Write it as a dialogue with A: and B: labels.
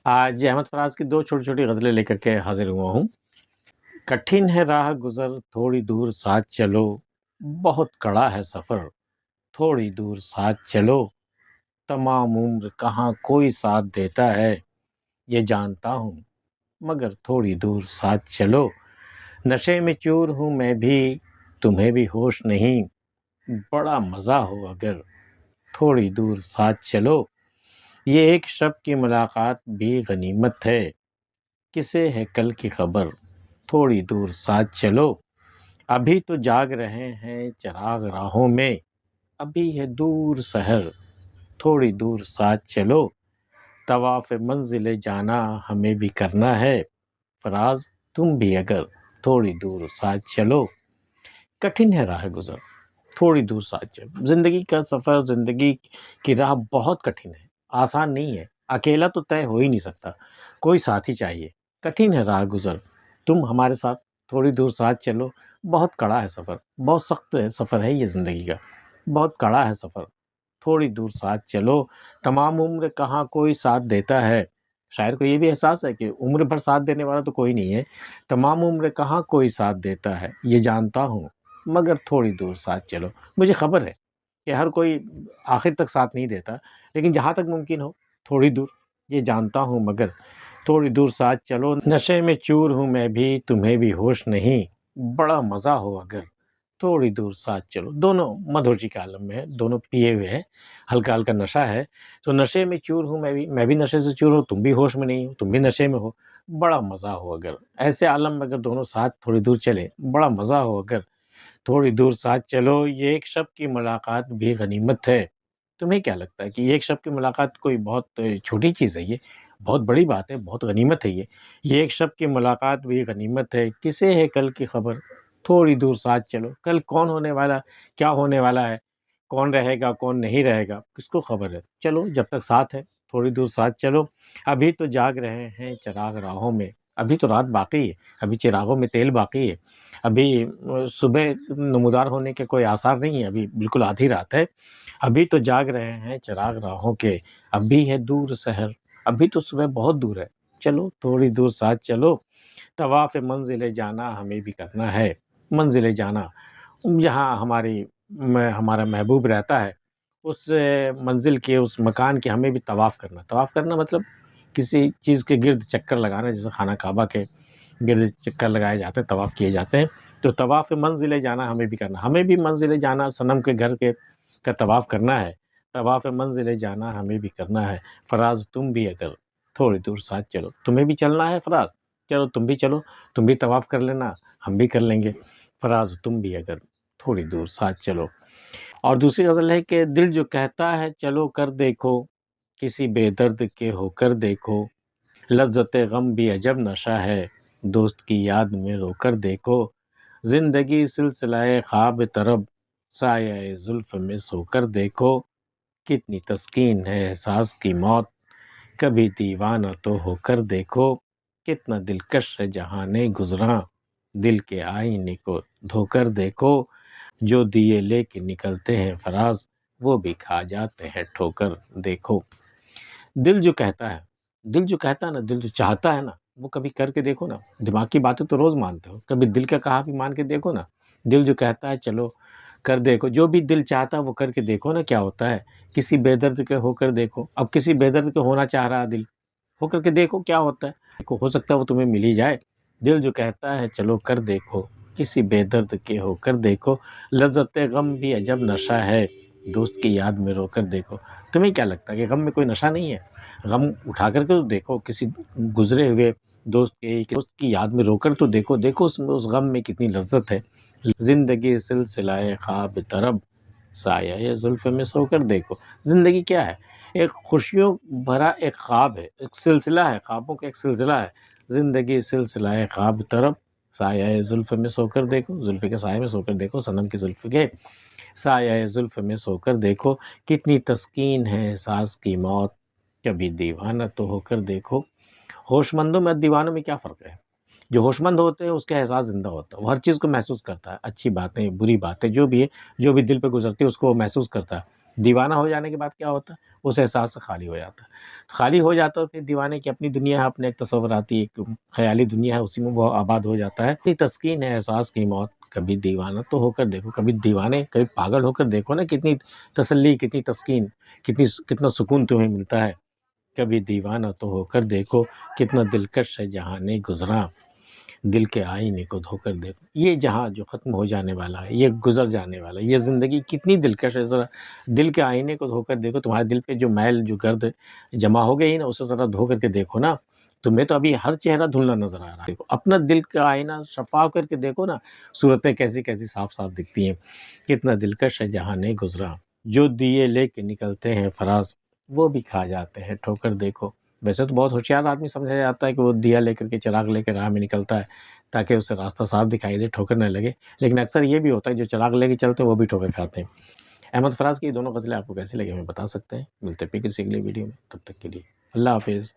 A: آج احمد فراز کی دو چھوٹی چھوٹی غزلیں لے کر کے حاضر ہوا ہوں۔ کٹھن ہے راہ گزر تھوڑی دور ساتھ چلو، بہت کڑا ہے سفر تھوڑی دور ساتھ چلو، تمام عمر کہاں کوئی ساتھ دیتا ہے یہ جانتا ہوں، مگر تھوڑی دور ساتھ چلو۔ نشے میں چور ہوں میں بھی تمہیں بھی ہوش نہیں، بڑا مزہ ہو اگر تھوڑی دور ساتھ چلو۔ یہ ایک شب کی ملاقات بھی غنیمت ہے، کسے ہے کل کی خبر تھوڑی دور ساتھ چلو۔ ابھی تو جاگ رہے ہیں چراغ راہوں میں، ابھی ہے دور سحر تھوڑی دور ساتھ چلو۔ طواف منزل جانا ہمیں بھی کرنا ہے، فراز تم بھی اگر تھوڑی دور ساتھ چلو۔ کٹھن ہے راہ گزر تھوڑی دور ساتھ چلو۔ زندگی کا سفر، زندگی کی راہ بہت کٹھن ہے، آسان نہیں ہے، اکیلا تو طے ہو ہی نہیں سکتا، کوئی ساتھی چاہیے۔ کٹھن ہے راہ گزر، تم ہمارے ساتھ تھوڑی دور ساتھ چلو۔ بہت کڑا ہے سفر، بہت سخت سفر ہے یہ زندگی کا، بہت کڑا ہے سفر تھوڑی دور ساتھ چلو۔ تمام عمر کہاں کوئی ساتھ دیتا ہے، شاعر کو یہ بھی احساس ہے کہ عمر بھر ساتھ دینے والا تو کوئی نہیں ہے، تمام عمر کہاں کوئی ساتھ دیتا ہے یہ جانتا ہوں، مگر تھوڑی دور ساتھ چلو۔ مجھے خبر ہے کہ ہر کوئی آخر تک ساتھ نہیں دیتا، لیکن جہاں تک ممکن ہو تھوڑی دور، یہ جانتا ہوں مگر تھوڑی دور ساتھ چلو۔ نشے میں چور ہوں میں بھی تمہیں بھی ہوش نہیں، بڑا مزہ ہو اگر تھوڑی دور ساتھ چلو۔ دونوں مدھوشی کے عالم میں ہے، دونوں پیے ہوئے ہیں، ہلکا ہلکا نشہ ہے۔ تو نشے میں چور ہوں میں بھی نشے سے چور ہوں، تم بھی ہوش میں نہیں ہو، تم بھی نشے میں ہو، بڑا مزہ ہو اگر ایسے عالم میں اگر دونوں ساتھ تھوڑی دور چلے، بڑا مزہ ہو اگر تھوڑی دور ساتھ چلو۔ یہ ایک شب کی ملاقات بھی غنیمت ہے۔ تمہیں کیا لگتا ہے کہ یہ ایک شب کی ملاقات کوئی بہت چھوٹی چیز ہے؟ یہ بہت بڑی بات ہے، بہت غنیمت ہے یہ ایک شب کی ملاقات بھی غنیمت ہے، کسے ہے کل کی خبر تھوڑی دور ساتھ چلو۔ کل کون ہونے والا، کیا ہونے والا ہے، کون رہے گا کون نہیں رہے گا، کس کو خبر ہے؟ چلو جب تک ساتھ ہے تھوڑی دور ساتھ چلو۔ ابھی تو جاگ رہے ہیں چراغ راہوں میں، ابھی تو رات باقی ہے، ابھی چراغوں میں تیل باقی ہے، ابھی صبح نمودار ہونے کے کوئی آثار نہیں ہے، ابھی بالکل آدھی رات ہے۔ ابھی تو جاگ رہے ہیں چراغ راہوں کے، ابھی ہے دور سحر، ابھی تو صبح بہت دور ہے، چلو تھوڑی دور ساتھ چلو۔ طواف منزل جانا ہمیں بھی کرنا ہے، منزل جانا جہاں ہمارا محبوب رہتا ہے، اس منزل کے، اس مکان کے ہمیں بھی طواف کرنا۔ طواف کرنا مطلب کسی چیز کے گرد چکر لگانا، جیسے خانہ کعبہ کے گرد چکر لگائے جاتے ہیں، طواف کیے جاتے ہیں۔ تو طواف منزل جانا ہمیں بھی کرنا، ہمیں بھی منزل جانا صنم کے گھر کا طواف کرنا ہے، طواف منزل جانا ہمیں بھی کرنا ہے، فراز تم بھی اگر تھوڑی دور ساتھ چلو۔ تمہیں بھی چلنا ہے فراز، چلو تم بھی چلو، تم بھی طواف کر لینا، ہم بھی کر لیں گے، فراز تم بھی اگر تھوڑی دور ساتھ چلو۔ اور دوسری غزل ہے کہ دل جو کہتا ہے چلو کر دیکھو، کسی بے درد کے ہو کر دیکھو، لذت غم بھی عجب نشہ ہے، دوست کی یاد میں رو کر دیکھو، زندگی سلسلہ خواب طرب، سایہ زلف میں سو کر دیکھو، کتنی تسکین ہے احساس کی موت، کبھی دیوانہ تو ہو کر دیکھو، کتنا دلکش ہے جہاں گزراں، دل کے آئینے کو دھو کر دیکھو، جو دیے لے کے نکلتے ہیں فراز، وہ بھی کھا جاتے ہیں ٹھوکر دیکھو۔ دل جو کہتا ہے، دل جو کہتا ہے نا، دل جو چاہتا ہے نا، وہ کبھی کر کے دیکھو نا۔ دماغ کی باتیں تو روز مانتے ہو، کبھی دل کا کہا بھی مان کے دیکھو نا۔ دل جو کہتا ہے چلو کر دیکھو، جو بھی دل چاہتا ہے وہ کر کے دیکھو نا، کیا ہوتا ہے۔ کسی بے درد کے ہو کر دیکھو، اب کسی بے درد کے ہونا چاہ رہا دل، ہو کر کے دیکھو کیا ہوتا ہے، ہو سکتا ہے وہ تمہیں مل ہی جائے۔ دل جو کہتا ہے چلو کر دیکھو، کسی بے درد کے ہو کر دیکھو، لذت غم بھی عجب نشہ ہے، دوست کی یاد میں رو کر دیکھو۔ تمہیں کیا لگتا ہے کہ غم میں کوئی نشہ نہیں ہے؟ غم اٹھا کر کے تو دیکھو، کسی گزرے ہوئے دوست کی یاد میں رو کر تو دیکھو، دیکھو اس غم میں کتنی لذت ہے۔ زندگی سلسلہ خواب طرب، سایہ زلف میں سو کر دیکھو۔ زندگی کیا ہے؟ ایک خوشیوں بھرا ایک خواب ہے، ایک سلسلہ ہے، خوابوں کا ایک سلسلہ ہے۔ زندگی سلسلہ خواب طرب، سایہ زلف میں سو کر دیکھو، زلف کے سائے میں سو کر دیکھو، صنم کی زلف کے سایہ زلف میں سو کر دیکھو، کتنی تسکین ہے احساس کی موت، کبھی دیوانہ تو ہو کر دیکھو۔ ہوش مندوں میں دیوانوں میں کیا فرق ہے؟ جو ہوش مند ہوتے ہیں اس کا احساس زندہ ہوتا ہے، وہ ہر چیز کو محسوس کرتا ہے، اچھی باتیں بری باتیں جو بھی ہے، جو بھی دل پہ گزرتی ہے اس کو وہ محسوس کرتا ہے۔ دیوانہ ہو جانے کے بعد کیا ہوتا ہے؟ اس احساس سے خالی ہو جاتا ہے، خالی ہو جاتا ہے، اور پھر دیوانے کی اپنی دنیا ہے، اپنے ایک تصوراتی ایک خیالی دنیا ہے، اسی میں وہ آباد ہو جاتا ہے۔ اتنی تسکین ہے احساس کی موت، کبھی دیوانہ تو ہو کر دیکھو، کبھی دیوانے کبھی پاگل ہو کر دیکھو نا، کتنی تسلی، کتنی تسکین، کتنا سکون تمہیں ملتا ہے۔ کبھی دیوانہ تو ہو کر دیکھو، کتنا دلکش ہے جہاں گزراں، دل کے آئینے کو دھو کر دیکھو۔ یہ جہاں جو ختم ہو جانے والا ہے، یہ گزر جانے والا ہے، یہ زندگی کتنی دلکش ہے، ذرا دل کے آئینے کو دھو کر دیکھو، تمہارے دل پہ جو میل، جو گرد جمع ہو گئی نا، اسے ذرا دھو کر کے دیکھو نا، تمہیں تو ابھی ہر چہرہ دھلنا نظر آ رہا ہے۔ دیکھو اپنا دل کا آئینہ شفاف کر کے دیکھو نا، صورتیں کیسی کیسی صاف صاف دکھتی ہیں۔ کتنا دلکش ہے جہاں گزرا، جو دیے لے کے نکلتے ہیں فراز، وہ بھی کھا جاتے ہیں ٹھوکر دیکھو۔ ویسے تو بہت ہوشیار آدمی سمجھا جاتا ہے کہ وہ دیا لے کر کے، چراغ لے کے راہ میں نکلتا ہے تاکہ اسے راستہ صاف دکھائی دے، ٹھوکر نہ لگے، لیکن اکثر یہ بھی ہوتا ہے جو چراغ لے کے چلتے ہیں وہ بھی ٹھوکر کھاتے ہیں۔ احمد فراز کی یہ دونوں غزلیں آپ کو کیسی لگی ہمیں بتا سکتے ہیں۔ ملتے ہیں پھر کسی اگلی ویڈیو میں، تب تک کے لیے اللہ حافظ۔